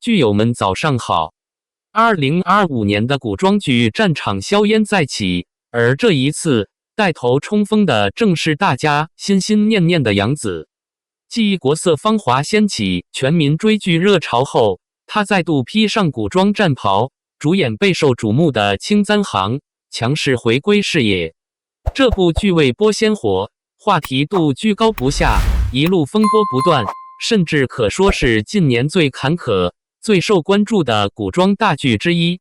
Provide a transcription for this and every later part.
剧友们早上好。2025年的古装剧战场硝烟再起，而这一次带头冲锋的正是大家心心念念的杨紫。继国色芳华掀起全民追剧热潮后，她再度披上古装战袍，主演备受瞩目的《青簪行》，强势回归视野。这部剧为播鲜活，话题度居高不下，一路风波不断，甚至可说是近年最坎坷、最受关注的古装大剧之一。《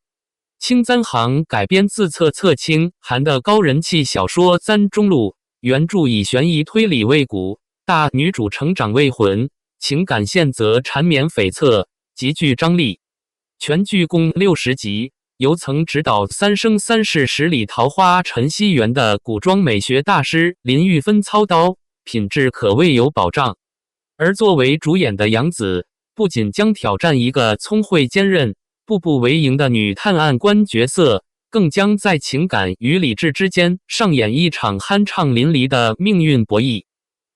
青簪行》改编自侧青寒的高人气小说《簪中录》，原著以悬疑推理为骨，大女主成长为魂，情感线则缠绵悱恻，极具张力。全剧共60集，由曾指导《三生三世十里桃花》陈希元的古装美学大师林玉芬操刀，品质可谓有保障。而作为主演的杨紫，不仅将挑战一个聪慧坚韧、步步为营的女探案官角色，更将在情感与理智之间上演一场酣畅淋漓的命运博弈。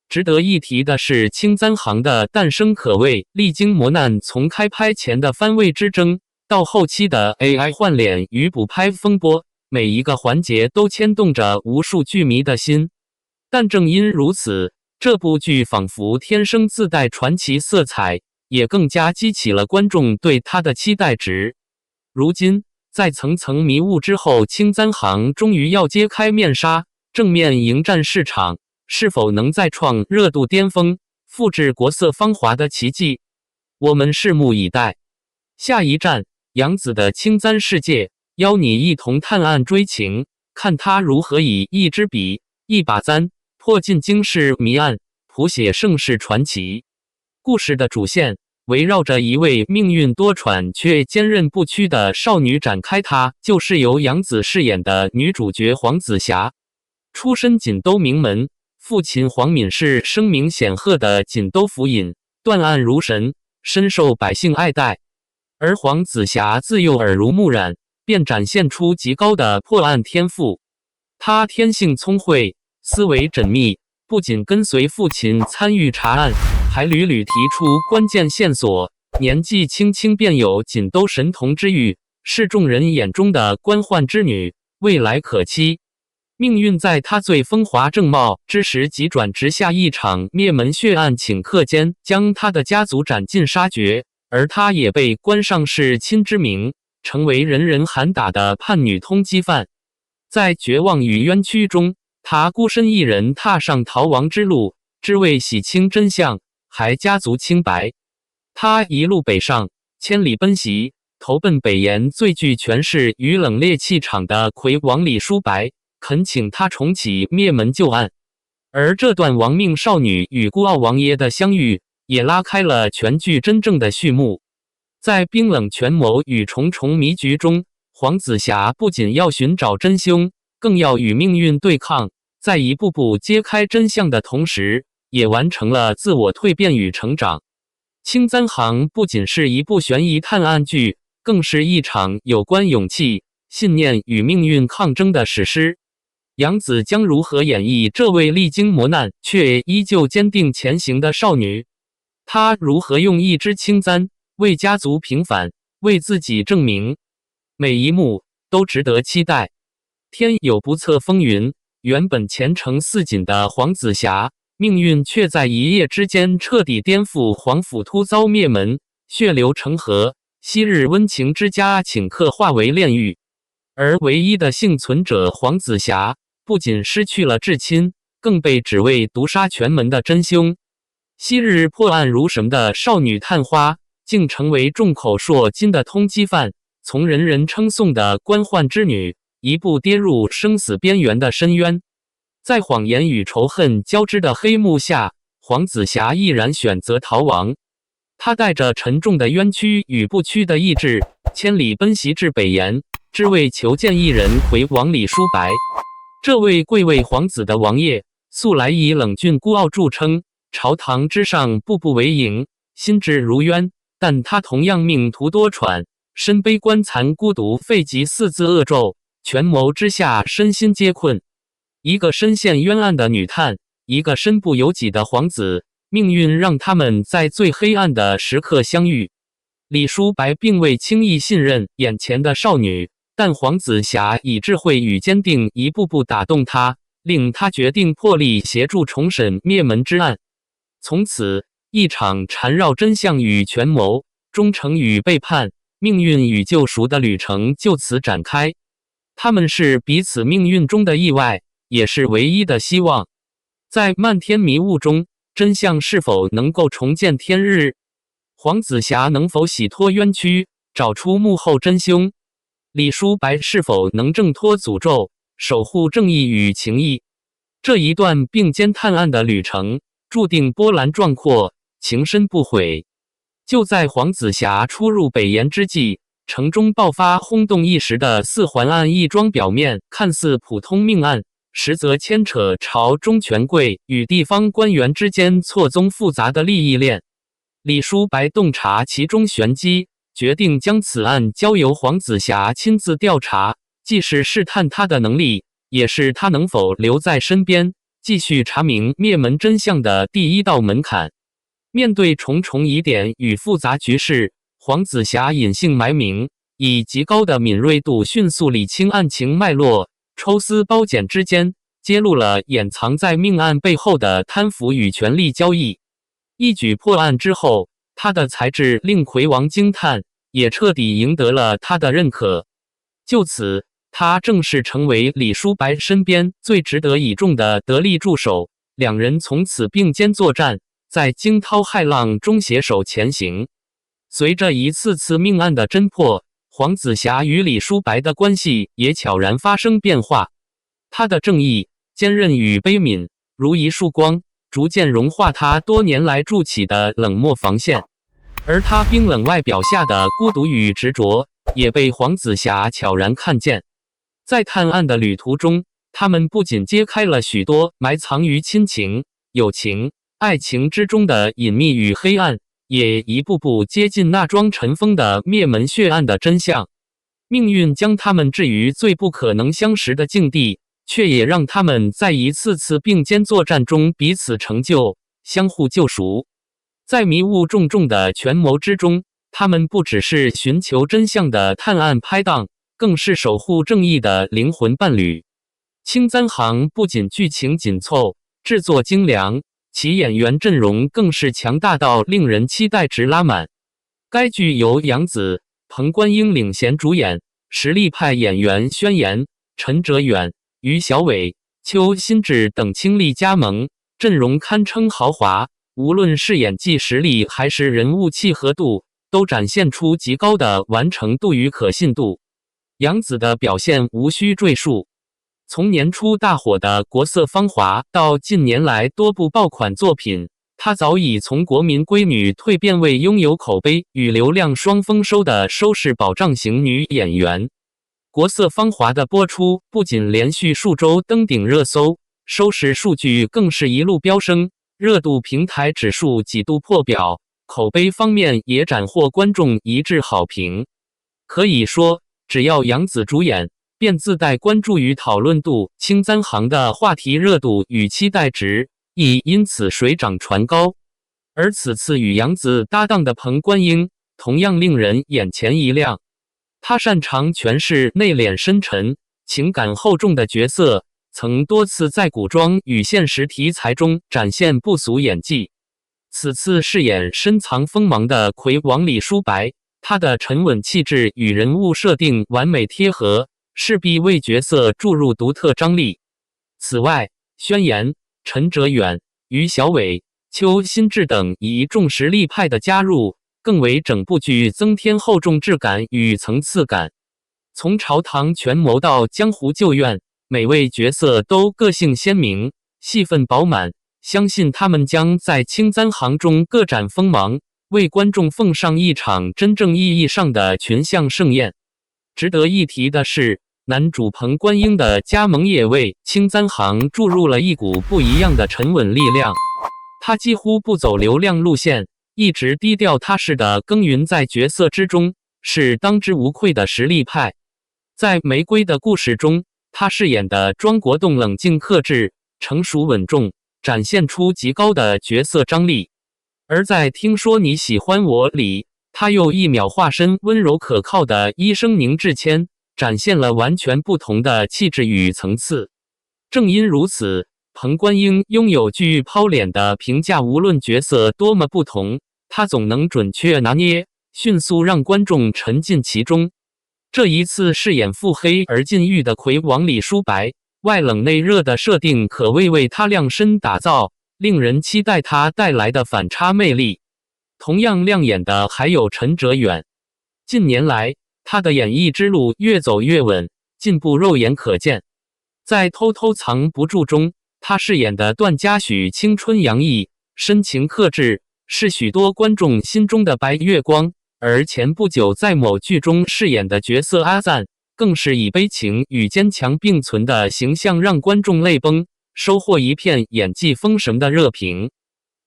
值得一提的是，《青簪行》的诞生可谓历经磨难，从开拍前的番位之争，到后期的 AI 换脸与补拍风波，每一个环节都牵动着无数剧迷的心。但正因如此，这部剧仿佛天生自带传奇色彩，也更加激起了观众对它的期待值。如今，在层层迷雾之后，《青簪行》终于要揭开面纱，正面迎战市场，是否能再创热度巅峰，复制国色芳华的奇迹？我们拭目以待。下一站，杨紫的青簪世界，邀你一同探案追情，看她如何以一支笔、一把簪，破尽惊世谜案，谱写盛世传奇。故事的主线围绕着一位命运多舛却坚韧不屈的少女展开，她就是由杨紫饰演的女主角黄紫霞。出身锦都名门，父亲黄敏是声名显赫的锦都府尹，断案如神，深受百姓爱戴。而黄紫霞自幼耳濡目染，便展现出极高的破案天赋。她天性聪慧，思维缜密，不仅跟随父亲参与查案，还屡屡提出关键线索。年纪轻轻便有锦都神童之誉，是众人眼中的官宦之女，未来可期。命运在她最风华正茂之时急转直下，一场灭门血案顷刻间将她的家族斩尽杀绝，而她也被冠上弑亲之名，成为人人喊打的叛女通缉犯。在绝望与冤屈中，她孤身一人踏上逃亡之路，只为洗清真相，还家族清白。她一路北上，千里奔袭，投奔北岩最具权势与冷冽气场的魁王李书白，恳请他重启灭门旧案。而这段亡命少女与孤傲王爷的相遇，也拉开了全剧真正的序幕。在冰冷权谋与重重迷局中，黄紫霞不仅要寻找真凶，更要与命运对抗，在一步步揭开真相的同时，也完成了自我蜕变与成长。青簪行不仅是一部悬疑探案剧，更是一场有关勇气、信念与命运抗争的史诗。杨紫将如何演绎这位历经磨难却依旧坚定前行的少女？她如何用一支青簪为家族平反，为自己证明？每一幕都值得期待。天有不测风云，原本前程似锦的黄紫霞，命运却在一夜之间彻底颠覆。黄府突遭灭门，血流成河，昔日温情之家顷刻化为炼狱。而唯一的幸存者黄紫霞，不仅失去了至亲，更被指为毒杀全门的真凶。昔日破案如神的少女探花，竟成为众口铄金的通缉犯，从人人称颂的官宦之女，一步跌入生死边缘的深渊。在谎言与仇恨交织的黑幕下，黄紫霞毅然选择逃亡。她带着沉重的冤屈与不屈的意志，千里奔袭至北岩，只为求见一人魁王李书白。这位贵为皇子的王爷，素来以冷峻孤傲著称，朝堂之上步步为营，心智如渊，但他同样命途多舛，身背官残孤独废疾四字恶咒，权谋之下身心皆困。一个深陷冤案的女探，一个身不由己的皇子，命运让他们在最黑暗的时刻相遇。李叔白并未轻易信任眼前的少女，但黄子霞以智慧与坚定一步步打动他，令他决定破例协助重审灭门之案。从此，一场缠绕真相与权谋、忠诚与背叛、命运与救赎的旅程就此展开。他们是彼此命运中的意外，也是唯一的希望。在漫天迷雾中，真相是否能够重见天日？黄子霞能否洗脱冤屈，找出幕后真凶？李叔白是否能挣脱诅咒，守护正义与情义？这一段并肩探案的旅程，注定波澜壮阔，情深不悔。就在黄子霞初入北岩之际，城中爆发轰动一时的四环案一桩表面看似普通命案，实则牵扯朝中权贵与地方官员之间错综复杂的利益链。李叔白洞察其中玄机，决定将此案交由黄子霞亲自调查，既是试探他的能力，也是他能否留在身边，继续查明灭门真相的第一道门槛。面对重重疑点与复杂局势，黄子霞隐姓埋名，以极高的敏锐度迅速理清案情脉络，抽丝剥茧之间，揭露了掩藏在命案背后的贪腐与权力交易。一举破案之后，他的才智令魁王惊叹，也彻底赢得了他的认可。就此，他正式成为李叔白身边最值得倚重的得力助手，两人从此并肩作战，在惊涛骇浪中携手前行。随着一次次命案的侦破，黄子霞与李叔白的关系也悄然发生变化。他的正义、坚韧与悲悯，如一束光，逐渐融化他多年来筑起的冷漠防线。而他冰冷外表下的孤独与执着，也被黄子霞悄然看见。在探案的旅途中，他们不仅揭开了许多埋藏于亲情、友情、爱情之中的隐秘与黑暗，也一步步接近那桩尘封的灭门血案的真相。命运将他们置于最不可能相识的境地，却也让他们在一次次并肩作战中彼此成就，相互救赎。在迷雾重重的权谋之中，他们不只是寻求真相的探案拍档，更是守护正义的灵魂伴侣。青簪行不仅剧情紧凑，制作精良，其演员阵容更是强大到令人期待值拉满。该剧由杨紫、彭冠英领衔主演，实力派演员宣言、陈哲远、于小伟、邱心志等倾力加盟，阵容堪称豪华。无论是演技实力还是人物契合度，都展现出极高的完成度与可信度。杨紫的表现无需赘述，从年初大火的《国色芳华》到近年来多部爆款作品，她早已从国民闺女蜕变为拥有口碑与流量双丰收的收视保障型女演员。《国色芳华》的播出不仅连续数周登顶热搜，收视数据更是一路飙升，热度平台指数几度破表，口碑方面也斩获观众一致好评。可以说，只要杨紫主演，便自带关注与讨论度，青簪行的话题热度与期待值亦因此水涨船高。而此次与杨紫搭档的彭冠英，同样令人眼前一亮。他擅长诠释内敛深沉、情感厚重的角色，曾多次在古装与现实题材中展现不俗演技。此次饰演深藏锋芒的魁王李叔白，他的沉稳气质与人物设定完美贴合，势必为角色注入独特张力。此外，宣言、陈哲远、于小伟、邱心志等一众实力派的加入，更为整部剧增添厚重质感与层次感。从朝堂权谋到江湖旧怨，每位角色都个性鲜明，戏份饱满，相信他们将在青簪行中各展锋芒，为观众奉上一场真正意义上的群像盛宴。值得一提的是，男主彭冠英的加盟也为青簪行注入了一股不一样的沉稳力量。他几乎不走流量路线，一直低调踏实地耕耘在角色之中，是当之无愧的实力派。在《玫瑰的故事》中，他饰演的庄国栋冷静克制、成熟稳重，展现出极高的角色张力。而在《听说你喜欢我》里，他又一秒化身温柔可靠的医生宁致谦，展现了完全不同的气质与层次。正因如此，彭冠英拥有具抛脸的评价，无论角色多么不同，他总能准确拿捏，迅速让观众沉浸其中。这一次饰演腹黑而禁欲的魁王李书白，外冷内热的设定可谓为他量身打造，令人期待他带来的反差魅力。同样亮眼的还有陈哲远，近年来他的演艺之路越走越稳，进步肉眼可见。在偷偷藏不住中，他饰演的段嘉许青春洋溢，深情克制，是许多观众心中的白月光。而前不久在某剧中饰演的角色阿赞，更是以悲情与坚强并存的形象让观众泪崩，收获一片演技封神的热评。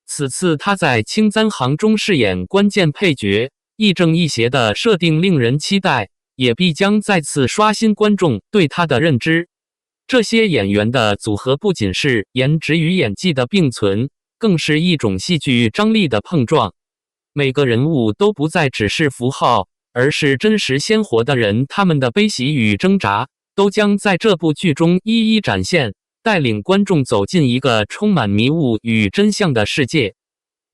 此次他在《青簪行》中饰演关键配角，亦正亦邪的设定令人期待，也必将再次刷新观众对他的认知。这些演员的组合不仅是颜值与演技的并存，更是一种戏剧张力的碰撞。每个人物都不再只是符号，而是真实鲜活的人，他们的悲喜与挣扎都将在这部剧中一一展现，带领观众走进一个充满迷雾与真相的世界。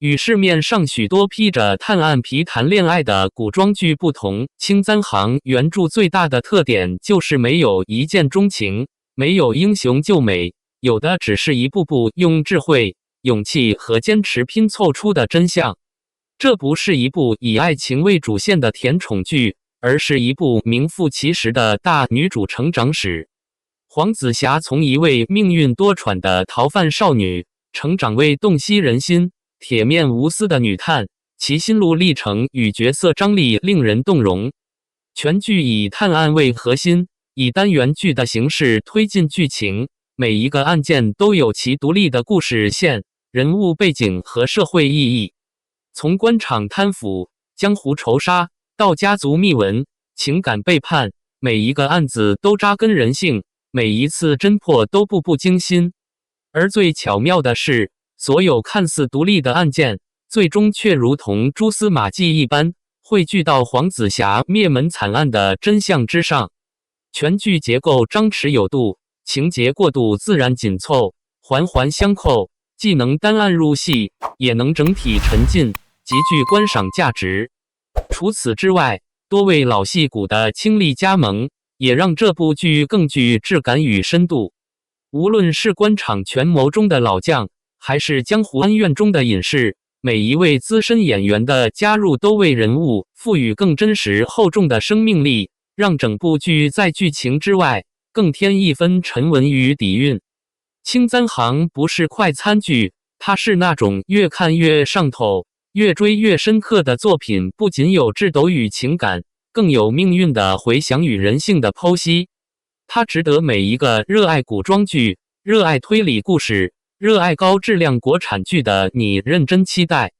与市面上许多披着探案皮谈恋爱的古装剧不同，《青簪行》原著最大的特点就是没有一见钟情，没有英雄救美，有的只是一步步用智慧、勇气和坚持拼凑出的真相。这不是一部以爱情为主线的甜宠剧，而是一部名副其实的大女主成长史。黄子霞从一位命运多舛的逃犯少女，成长为洞悉人心、铁面无私的女探，其心路历程与角色张力令人动容。全剧以探案为核心，以单元剧的形式推进剧情，每一个案件都有其独立的故事线、人物背景和社会意义。从官场贪腐、江湖仇杀到家族秘闻、情感背叛，每一个案子都扎根人性，每一次侦破都步步惊心。而最巧妙的是，所有看似独立的案件，最终却如同蛛丝马迹一般，汇聚到黄子霞灭门惨案的真相之上。全剧结构张弛有度，情节过渡自然紧凑，环环相扣，既能单案入戏，也能整体沉浸，极具观赏价值。除此之外，多位老戏骨的倾力加盟，也让这部剧更具质感与深度。无论是官场权谋中的老将，还是江湖恩怨中的隐士，每一位资深演员的加入都为人物赋予更真实厚重的生命力，让整部剧在剧情之外更添一分沉稳与底蕴。青簪行不是快餐剧，它是那种越看越上头、越追越深刻的作品，不仅有智斗与情感，更有命运的回响与人性的剖析。它值得每一个热爱古装剧、热爱推理故事、热爱高质量国产剧的你认真期待。